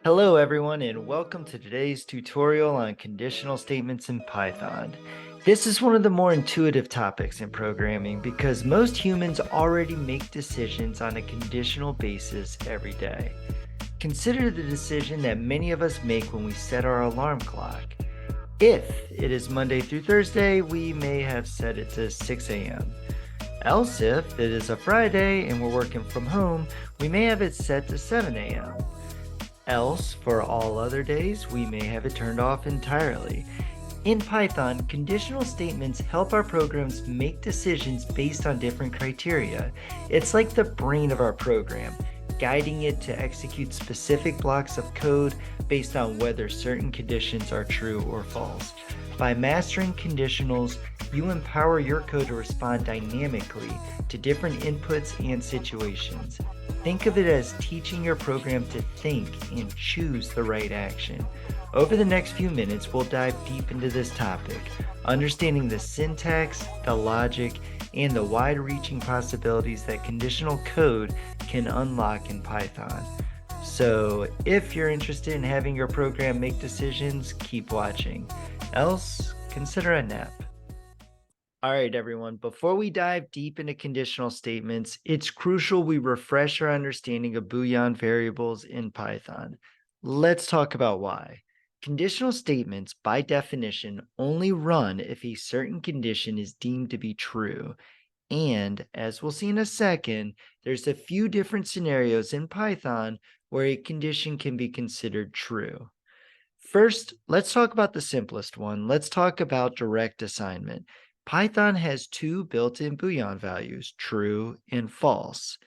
Hello everyone and welcome to today's tutorial on conditional statements in Python. This is one of the more intuitive topics in programming because most humans already make decisions on a conditional basis every day. Consider the decision that many of us make when we set our alarm clock. If it is Monday through Thursday, we may have set it to 6 a.m. Else if it is a Friday and we're working from home, we may have it set to 7 a.m. Else, for all other days, we may have it turned off entirely. In Python, conditional statements help our programs make decisions based on different criteria. It's like the brain of our program, guiding it to execute specific blocks of code based on whether certain conditions are true or false. By mastering conditionals, you empower your code to respond dynamically to different inputs and situations. Think of it as teaching your program to think and choose the right action. Over the next few minutes, we'll dive deep into this topic, understanding the syntax, the logic, and the wide-reaching possibilities that conditional code can unlock in Python. So if you're interested in having your program make decisions, keep watching. Else, consider a nap. All right, everyone, before we dive deep into conditional statements, it's crucial we refresh our understanding of Boolean variables in Python. Let's talk about why. Conditional statements, by definition, only run if a certain condition is deemed to be true. And as we'll see in a second, there's a few different scenarios in Python where a condition can be considered true. First, let's talk about the simplest one. Let's talk about direct assignment. Python has two built-in Boolean values, true and false.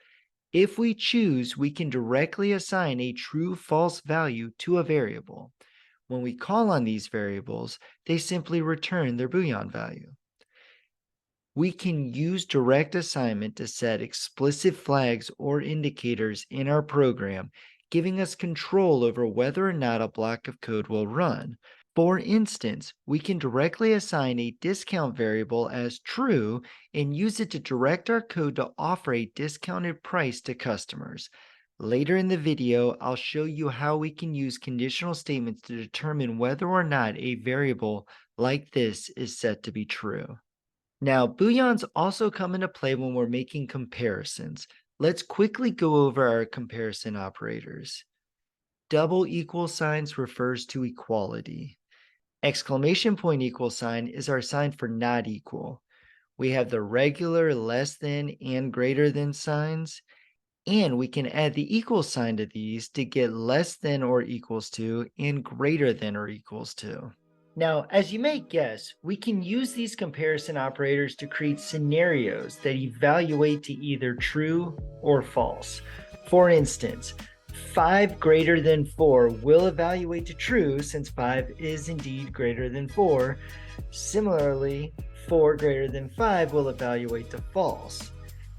If we choose, we can directly assign a true-false value to a variable. When we call on these variables, they simply return their Boolean value. We can use direct assignment to set explicit flags or indicators in our program, giving us control over whether or not a block of code will run. For instance, we can directly assign a discount variable as true and use it to direct our code to offer a discounted price to customers. Later in the video, I'll show you how we can use conditional statements to determine whether or not a variable like this is set to be true. Now, booleans also come into play when we're making comparisons. Let's quickly go over our comparison operators. Double equal signs refers to equality. Exclamation point equal sign is our sign for not equal. We have the regular less than and greater than signs, and we can add the equal sign to these to get less than or equals to and greater than or equals to. Now, as you may guess, we can use these comparison operators to create scenarios that evaluate to either true or false. For instance, 5 greater than 4 will evaluate to true since 5 is indeed greater than 4. Similarly, 4 greater than 5 will evaluate to false.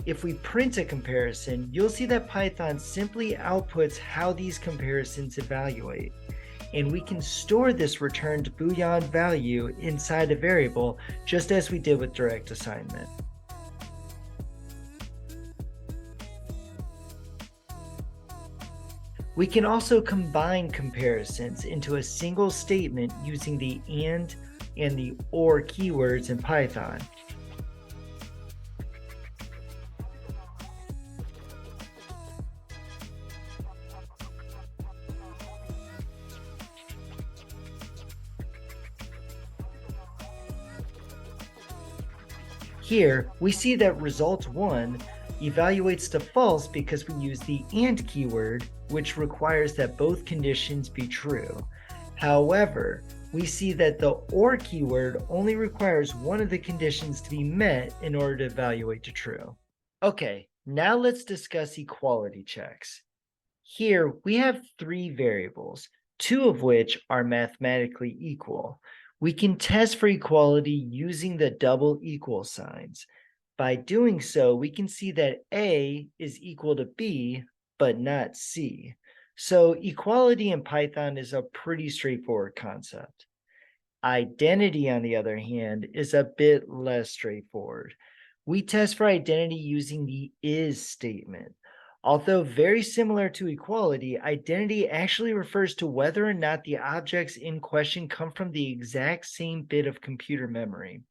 If we print a comparison, you'll see that Python simply outputs how these comparisons evaluate. And we can store this returned Boolean value inside a variable, just as we did with direct assignment. We can also combine comparisons into a single statement using the and the or keywords in Python. Here, we see that result 1 evaluates to false because we use the and keyword, which requires that both conditions be true. However, we see that the or keyword only requires one of the conditions to be met in order to evaluate to true. Okay, now let's discuss equality checks. Here, we have 3 variables, 2 of which are mathematically equal. We can test for equality using the double equal signs. By doing so, we can see that A is equal to B, but not C. So equality in Python is a pretty straightforward concept. Identity, on the other hand, is a bit less straightforward. We test for identity using the is statement. Although very similar to equality, identity actually refers to whether or not the objects in question come from the exact same bit of computer memory.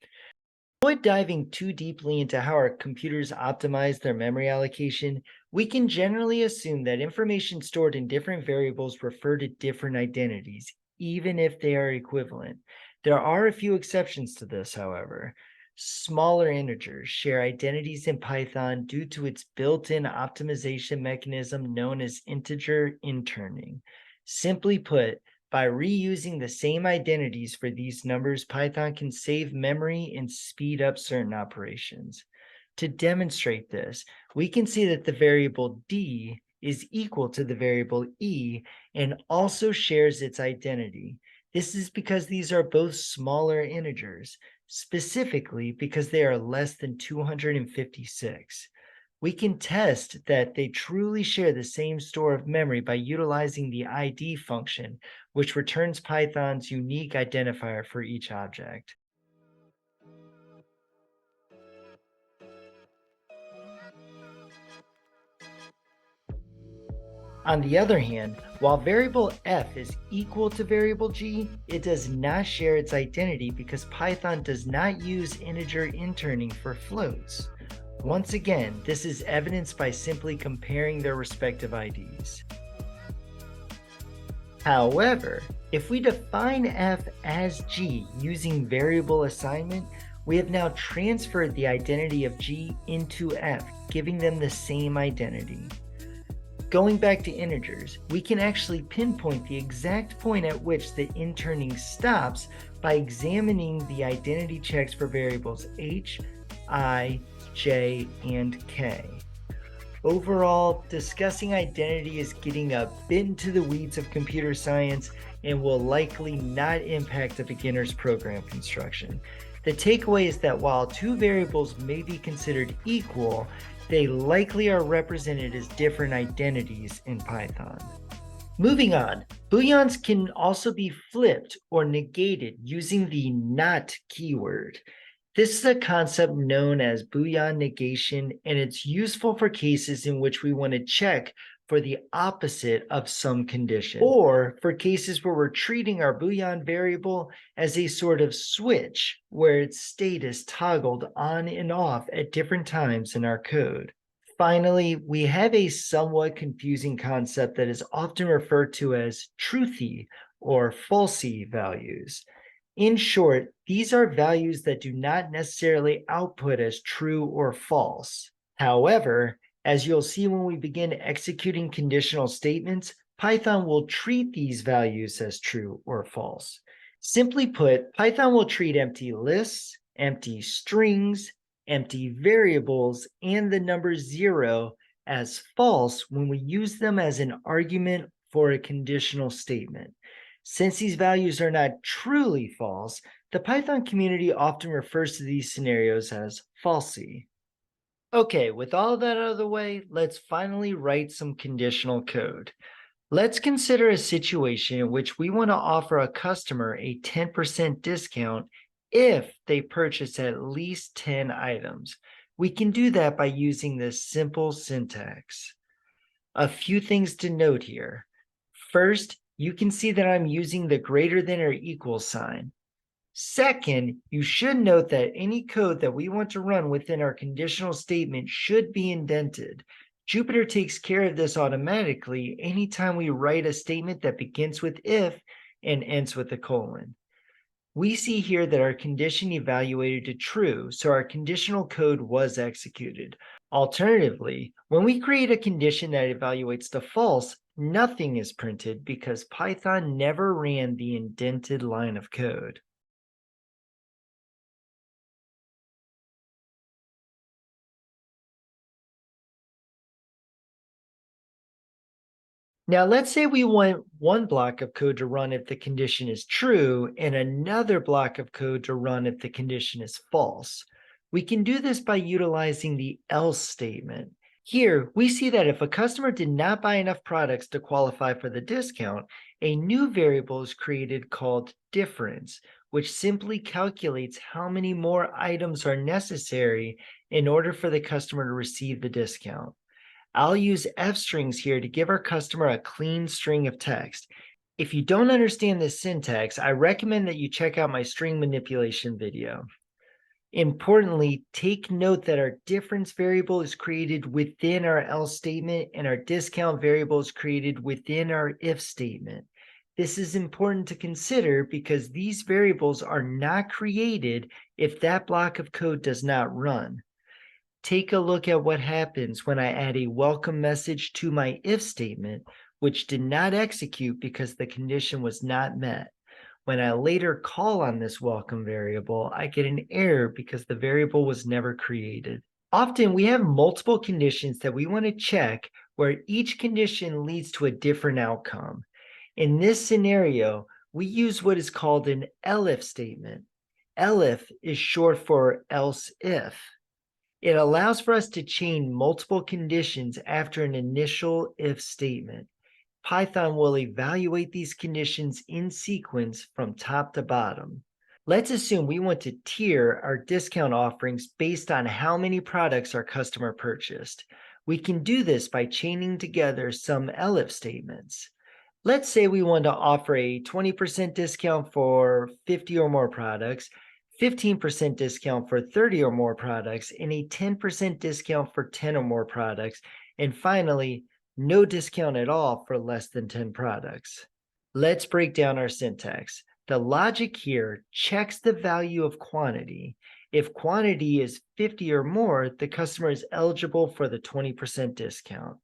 Avoid diving too deeply into how our computers optimize their memory allocation, we can generally assume that information stored in different variables refer to different identities, even if they are equivalent. There are a few exceptions to this, however. Smaller integers share identities in Python due to its built-in optimization mechanism known as integer interning. Simply put, by reusing the same identities for these numbers, Python can save memory and speed up certain operations. To demonstrate this, we can see that the variable d is equal to the variable e and also shares its identity. This is because these are both smaller integers, specifically because they are less than 256. We can test that they truly share the same store of memory by utilizing the ID function, which returns Python's unique identifier for each object. On the other hand, while variable f is equal to variable g, it does not share its identity because Python does not use integer interning for floats. Once again, this is evidenced by simply comparing their respective IDs. However, if we define f as g using variable assignment, we have now transferred the identity of g into f, giving them the same identity. Going back to integers, we can actually pinpoint the exact point at which the interning stops by examining the identity checks for variables h, I, j, and k. Overall, discussing identity is getting a bit into the weeds of computer science and will likely not impact a beginner's program construction. The takeaway is that while two variables may be considered equal, they likely are represented as different identities in Python. Moving on, booleans can also be flipped or negated using the not keyword. This is a concept known as Boolean negation, and it's useful for cases in which we want to check for the opposite of some condition, or for cases where we're treating our Boolean variable as a sort of switch where its state is toggled on and off at different times in our code. Finally, we have a somewhat confusing concept that is often referred to as Truthy or falsi values. In short, these are values that do not necessarily output as true or false. However, as you'll see when we begin executing conditional statements, Python will treat these values as true or false. Simply put, Python will treat empty lists, empty strings, empty variables, and the number 0 as false when we use them as an argument for a conditional statement. Since these values are not truly false, the Python community often refers to these scenarios as falsi. Okay, with all of that out of the way, let's finally write some conditional code. Let's consider a situation in which we want to offer a customer a 10% discount if they purchase at least 10 items. We can do that by using this simple syntax. A few things to note here. First, you can see that I'm using the greater than or equal sign. Second, you should note that any code that we want to run within our conditional statement should be indented. Jupyter takes care of this automatically anytime we write a statement that begins with if and ends with a colon. We see here that our condition evaluated to true, so our conditional code was executed. Alternatively, when we create a condition that evaluates to false, nothing is printed because Python never ran the indented line of code. Now, let's say we want one block of code to run if the condition is true and another block of code to run if the condition is false. We can do this by utilizing the else statement. Here, we see that if a customer did not buy enough products to qualify for the discount, a new variable is created called difference, which simply calculates how many more items are necessary in order for the customer to receive the discount. I'll use F strings here to give our customer a clean string of text. If you don't understand this syntax, I recommend that you check out my string manipulation video. Importantly, take note that our difference variable is created within our else statement and our discount variable is created within our if statement. This is important to consider because these variables are not created if that block of code does not run. Take a look at what happens when I add a welcome message to my if statement, which did not execute because the condition was not met. When I later call on this welcome variable, I get an error because the variable was never created. Often we have multiple conditions that we want to check where each condition leads to a different outcome. In this scenario, we use what is called an elif statement. Elif is short for else if. It allows for us to chain multiple conditions after an initial if statement. Python will evaluate these conditions in sequence from top to bottom. Let's assume we want to tier our discount offerings based on how many products our customer purchased. We can do this by chaining together some elif statements. Let's say we want to offer a 20% discount for 50 or more products, 15% discount for 30 or more products, and a 10% discount for 10 or more products, and finally, no discount at all for less than 10 products. Let's break down our syntax. The logic here checks the value of quantity. If quantity is 50 or more, the customer is eligible for the 20% discount.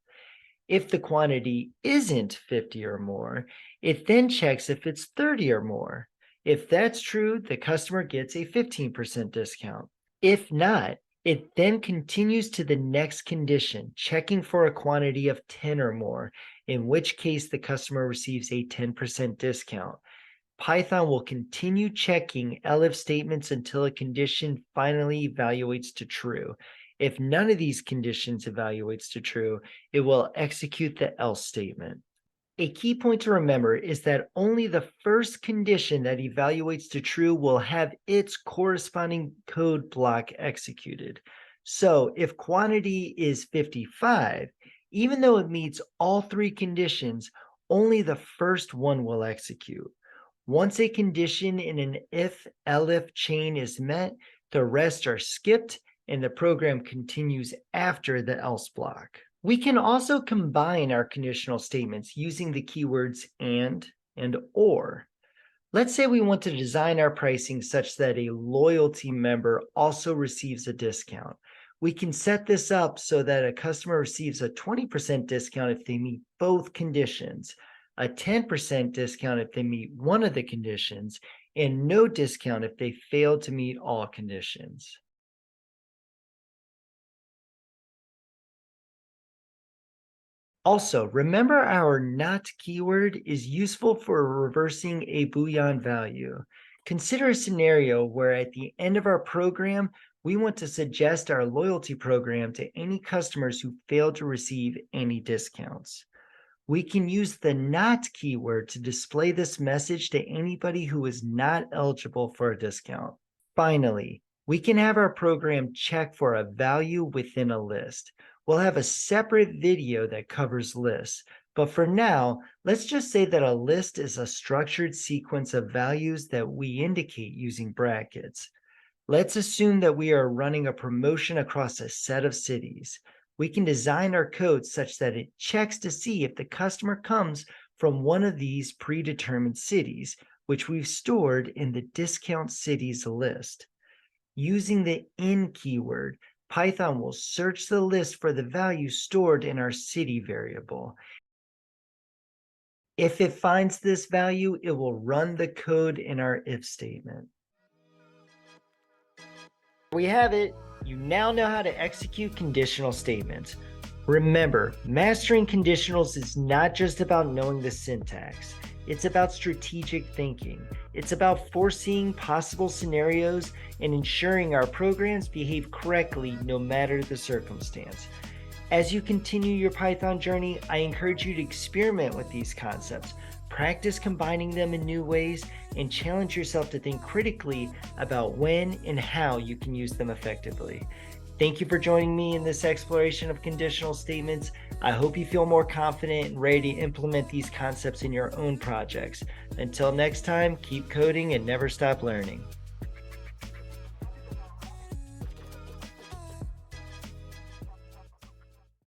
If the quantity isn't 50 or more, it then checks if it's 30 or more. If that's true, the customer gets a 15% discount. If not, it then continues to the next condition, checking for a quantity of 10 or more, in which case the customer receives a 10% discount. Python will continue checking elif statements until a condition finally evaluates to true. If none of these conditions evaluates to true, it will execute the else statement. A key point to remember is that only the first condition that evaluates to true will have its corresponding code block executed. So if quantity is 55, even though it meets all three conditions, only the first one will execute. Once a condition in an if-elif chain is met, the rest are skipped and the program continues after the else block. We can also combine our conditional statements using the keywords and or. Let's say we want to design our pricing such that a loyalty member also receives a discount. We can set this up so that a customer receives a 20% discount if they meet both conditions, a 10% discount if they meet one of the conditions, and no discount if they fail to meet all conditions. Also, remember our not keyword is useful for reversing a boolean value. Consider a scenario where at the end of our program, we want to suggest our loyalty program to any customers who fail to receive any discounts. We can use the not keyword to display this message to anybody who is not eligible for a discount. Finally, we can have our program check for a value within a list. We'll have a separate video that covers lists, but for now, let's just say that a list is a structured sequence of values that we indicate using brackets. Let's assume that we are running a promotion across a set of cities. We can design our code such that it checks to see if the customer comes from one of these predetermined cities, which we've stored in the discount cities list. Using the in keyword, Python will search the list for the value stored in our city variable. If it finds this value, it will run the code in our if statement. We have it. You now know how to execute conditional statements. Remember, mastering conditionals is not just about knowing the syntax. It's about strategic thinking. It's about foreseeing possible scenarios and ensuring our programs behave correctly no matter the circumstance. As you continue your Python journey, I encourage you to experiment with these concepts, practice combining them in new ways, and challenge yourself to think critically about when and how you can use them effectively. Thank you for joining me in this exploration of conditional statements. I hope you feel more confident and ready to implement these concepts in your own projects. Until next time, keep coding and never stop learning.